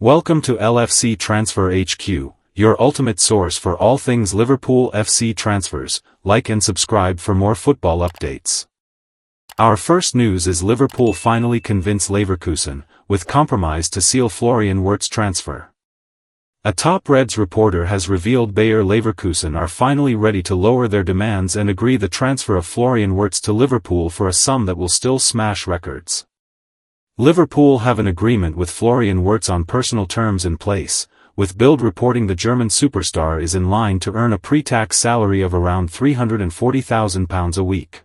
Welcome to LFC Transfer HQ, your ultimate source for all things Liverpool FC transfers. Like and subscribe for more football updates. Our first news is Liverpool finally convince Leverkusen, with compromise to seal Florian Wirtz transfer. A top Reds reporter has revealed Bayer Leverkusen are finally ready to lower their demands and agree the transfer of Florian Wirtz to Liverpool for a sum that will still smash records. Liverpool have an agreement with Florian Wirtz on personal terms in place, with Bild reporting the German superstar is in line to earn a pre-tax salary of around £340,000 a week.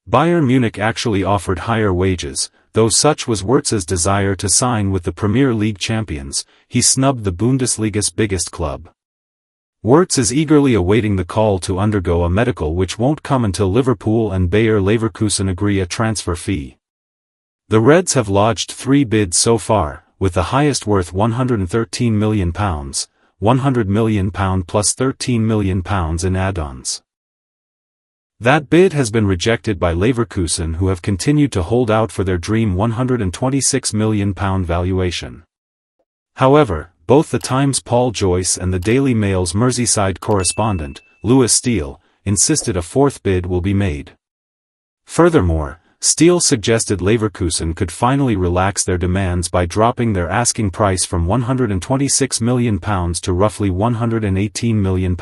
Bayern Munich actually offered higher wages, though such was Wirtz's desire to sign with the Premier League champions. He snubbed the Bundesliga's biggest club. Wirtz is eagerly awaiting the call to undergo a medical which won't come until Liverpool and Bayer Leverkusen agree a transfer fee. The Reds have lodged 3 bids so far, with the highest worth £113 million, £100 million plus £13 million in add-ons. That bid has been rejected by Leverkusen, who have continued to hold out for their dream £126 million valuation. However, both the Times' Paul Joyce and the Daily Mail's Merseyside correspondent, Lewis Steele, insisted a 4th bid will be made. Furthermore, Steele suggested Leverkusen could finally relax their demands by dropping their asking price from £126 million to roughly £118 million.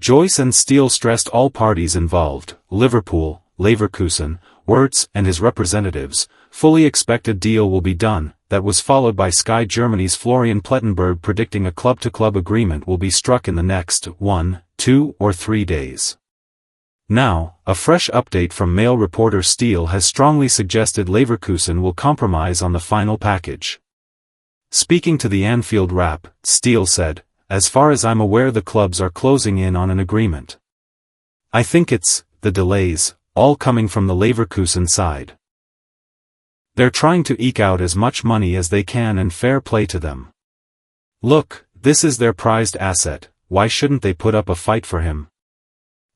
Joyce and Steele stressed all parties involved, Liverpool, Leverkusen, Wirtz and his representatives, fully expect a deal will be done. That was followed by Sky Germany's Florian Plettenberg predicting a club-to-club agreement will be struck in the next 1, 2 or 3 days. Now, a fresh update from Mail reporter Steele has strongly suggested Leverkusen will compromise on the final package. Speaking to the Anfield Wrap, Steele said, "As far as I'm aware the clubs are closing in on an agreement. I think it's the delays, all coming from the Leverkusen side. They're trying to eke out as much money as they can and fair play to them. Look, this is their prized asset, why shouldn't they put up a fight for him?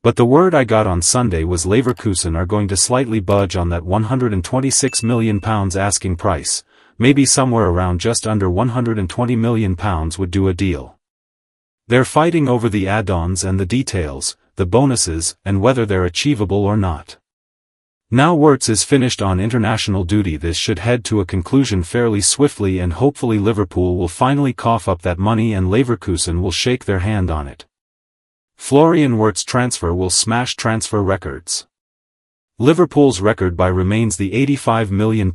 But the word I got on Sunday was Leverkusen are going to slightly budge on that £126 million asking price, maybe somewhere around just under £120 million would do a deal. They're fighting over the add-ons and the details, the bonuses, and whether they're achievable or not. Now Wirtz is finished on international duty. This should head to a conclusion fairly swiftly and hopefully Liverpool will finally cough up that money and Leverkusen will shake their hand on it. Florian Wirtz transfer will smash transfer records. Liverpool's record buy remains the £85 million,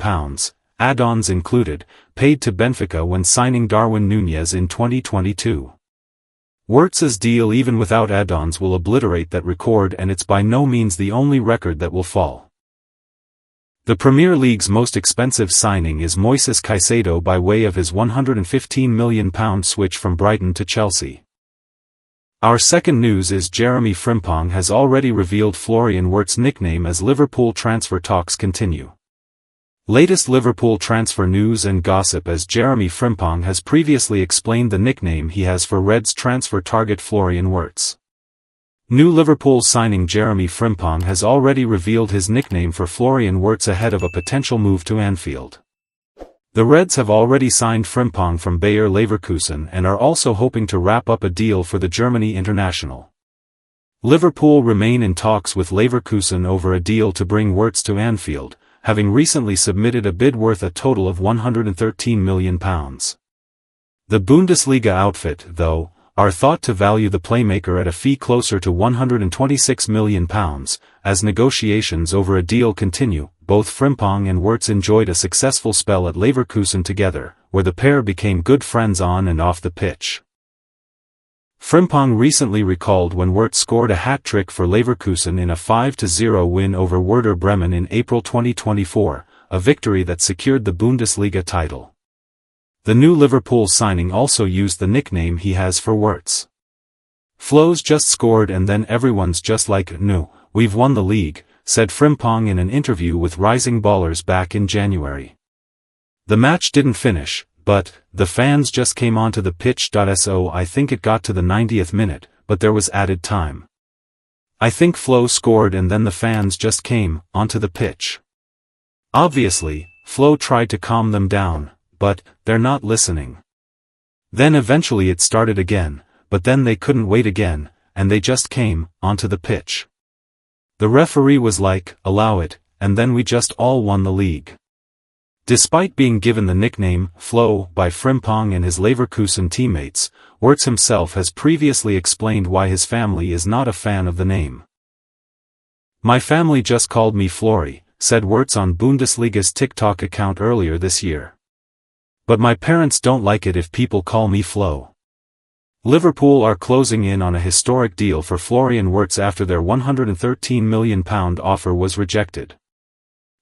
add-ons included, paid to Benfica when signing Darwin Núñez in 2022. Wirtz's deal even without add-ons will obliterate that record, and it's by no means the only record that will fall. The Premier League's most expensive signing is Moises Caicedo by way of his £115 million switch from Brighton to Chelsea. Our second news is Jeremy Frimpong has already revealed Florian Wirtz's nickname as Liverpool transfer talks continue. Latest Liverpool transfer news and gossip as Jeremy Frimpong has previously explained the nickname he has for Reds transfer target Florian Wirtz. New Liverpool signing Jeremy Frimpong has already revealed his nickname for Florian Wirtz ahead of a potential move to Anfield. The Reds have already signed Frimpong from Bayer Leverkusen and are also hoping to wrap up a deal for the Germany international. Liverpool remain in talks with Leverkusen over a deal to bring Wirtz to Anfield, having recently submitted a bid worth a total of £113 million. The Bundesliga outfit, though, are thought to value the playmaker at a fee closer to £126 million, as negotiations over a deal continue. Both Frimpong and Wirtz enjoyed a successful spell at Leverkusen together, where the pair became good friends on and off the pitch. Frimpong recently recalled when Wirtz scored a hat-trick for Leverkusen in a 5-0 win over Werder Bremen in April 2024, a victory that secured the Bundesliga title. The new Liverpool signing also used the nickname he has for Wirtz. "Flo's just scored and then everyone's just like, no, we've won the league," said Frimpong in an interview with Rising Ballers back in January. "The match didn't finish, but the fans just came onto the pitch. So I think it got to the 90th minute, but there was added time. I think Flo scored and then the fans just came onto the pitch. Obviously, Flo tried to calm them down, but they're not listening. Then eventually it started again, but then they couldn't wait again, and they just came onto the pitch. The referee was like, allow it, and then we just all won the league. Despite being given the nickname Flo by Frimpong and his Leverkusen teammates, Wirtz himself has previously explained why his family is not a fan of the name. "My family just called me Flori," said Wirtz on Bundesliga's TikTok account earlier this year. "But my parents don't like it if people call me Flo." Liverpool are closing in on a historic deal for Florian Wirtz after their £113 million offer was rejected.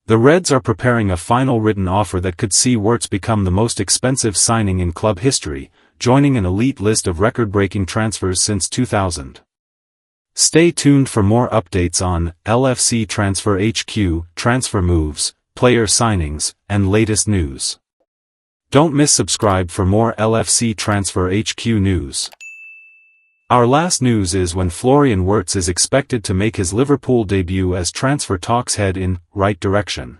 The Reds are preparing a final written offer that could see Wirtz become the most expensive signing in club history, joining an elite list of record-breaking transfers since 2000. Stay tuned for more updates on LFC Transfer HQ, transfer moves, player signings, and latest news. Don't miss subscribe for more LFC Transfer HQ news. Our last news is when Florian Wirtz is expected to make his Liverpool debut as transfer talks head in right direction.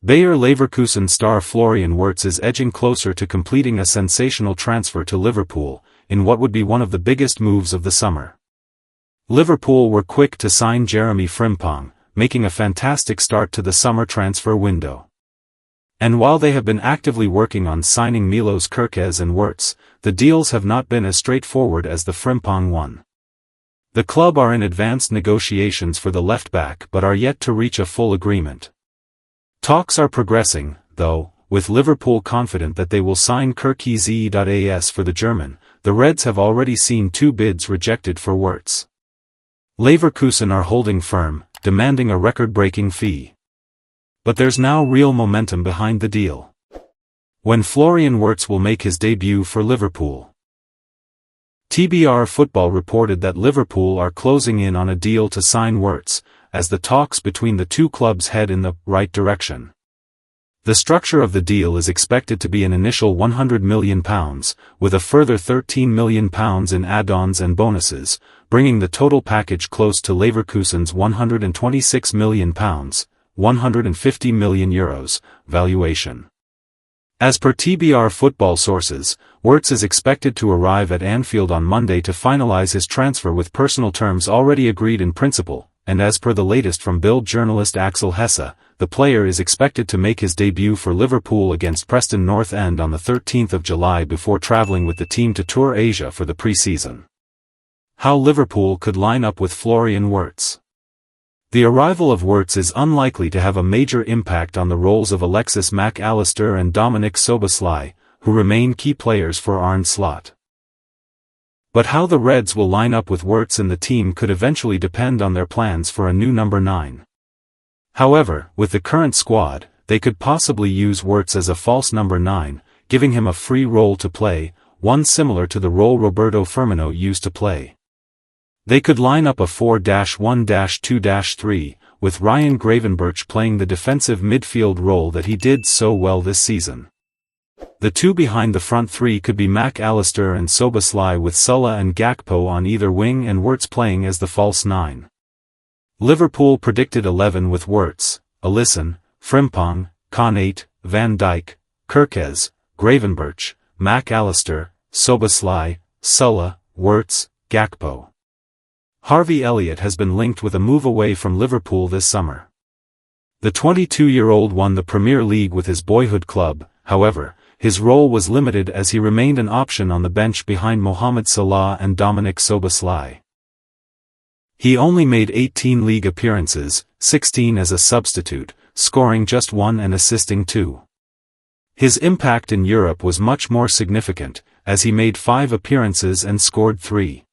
Bayer Leverkusen star Florian Wirtz is edging closer to completing a sensational transfer to Liverpool, in what would be one of the biggest moves of the summer. Liverpool were quick to sign Jeremy Frimpong, making a fantastic start to the summer transfer window. And while they have been actively working on signing Milos Kerkez and Wirtz, the deals have not been as straightforward as the Frimpong one. The club are in advanced negotiations for the left-back but are yet to reach a full agreement. Talks are progressing, though, with Liverpool confident that they will sign Kerkez for the German. The Reds have already seen 2 bids rejected for Wirtz. Leverkusen are holding firm, demanding a record-breaking fee. But there's now real momentum behind the deal. When Florian Wirtz will make his debut for Liverpool. TBR Football reported that Liverpool are closing in on a deal to sign Wirtz, as the talks between the two clubs head in the right direction. The structure of the deal is expected to be an initial £100 million, with a further £13 million in add-ons and bonuses, bringing the total package close to Leverkusen's £126 million, €150 million, valuation. As per TBR Football sources, Wirtz is expected to arrive at Anfield on Monday to finalize his transfer with personal terms already agreed in principle, and as per the latest from Bild journalist Axel Hesse, the player is expected to make his debut for Liverpool against Preston North End on the 13th of July before travelling with the team to tour Asia for the pre-season. How Liverpool could line up with Florian Wirtz. The arrival of Wirtz is unlikely to have a major impact on the roles of Alexis Mac Allister and Dominic Szoboszlai, who remain key players for Arne Slot. But how the Reds will line up with Wirtz in the team could eventually depend on their plans for a new number 9. However, with the current squad, they could possibly use Wirtz as a false number 9, giving him a free role to play, one similar to the role Roberto Firmino used to play. They could line up a 4-1-2-3, with Ryan Gravenberch playing the defensive midfield role that he did so well this season. The two behind the front three could be Mac Allister and Szoboszlai, with Sulla and Gakpo on either wing and Wirtz playing as the false 9. Liverpool predicted 11 with Wirtz, Alisson, Frimpong, Konate, Van Dijk, Kerkez, Gravenberch, Mac Allister, Szoboszlai, Sulla, Wirtz, Gakpo. Harvey Elliott has been linked with a move away from Liverpool this summer. The 22-year-old won the Premier League with his boyhood club, however, his role was limited as he remained an option on the bench behind Mohamed Salah and Dominic Szoboszlai. He only made 18 league appearances, 16 as a substitute, scoring just 1 and assisting 2. His impact in Europe was much more significant, as he made 5 appearances and scored 3.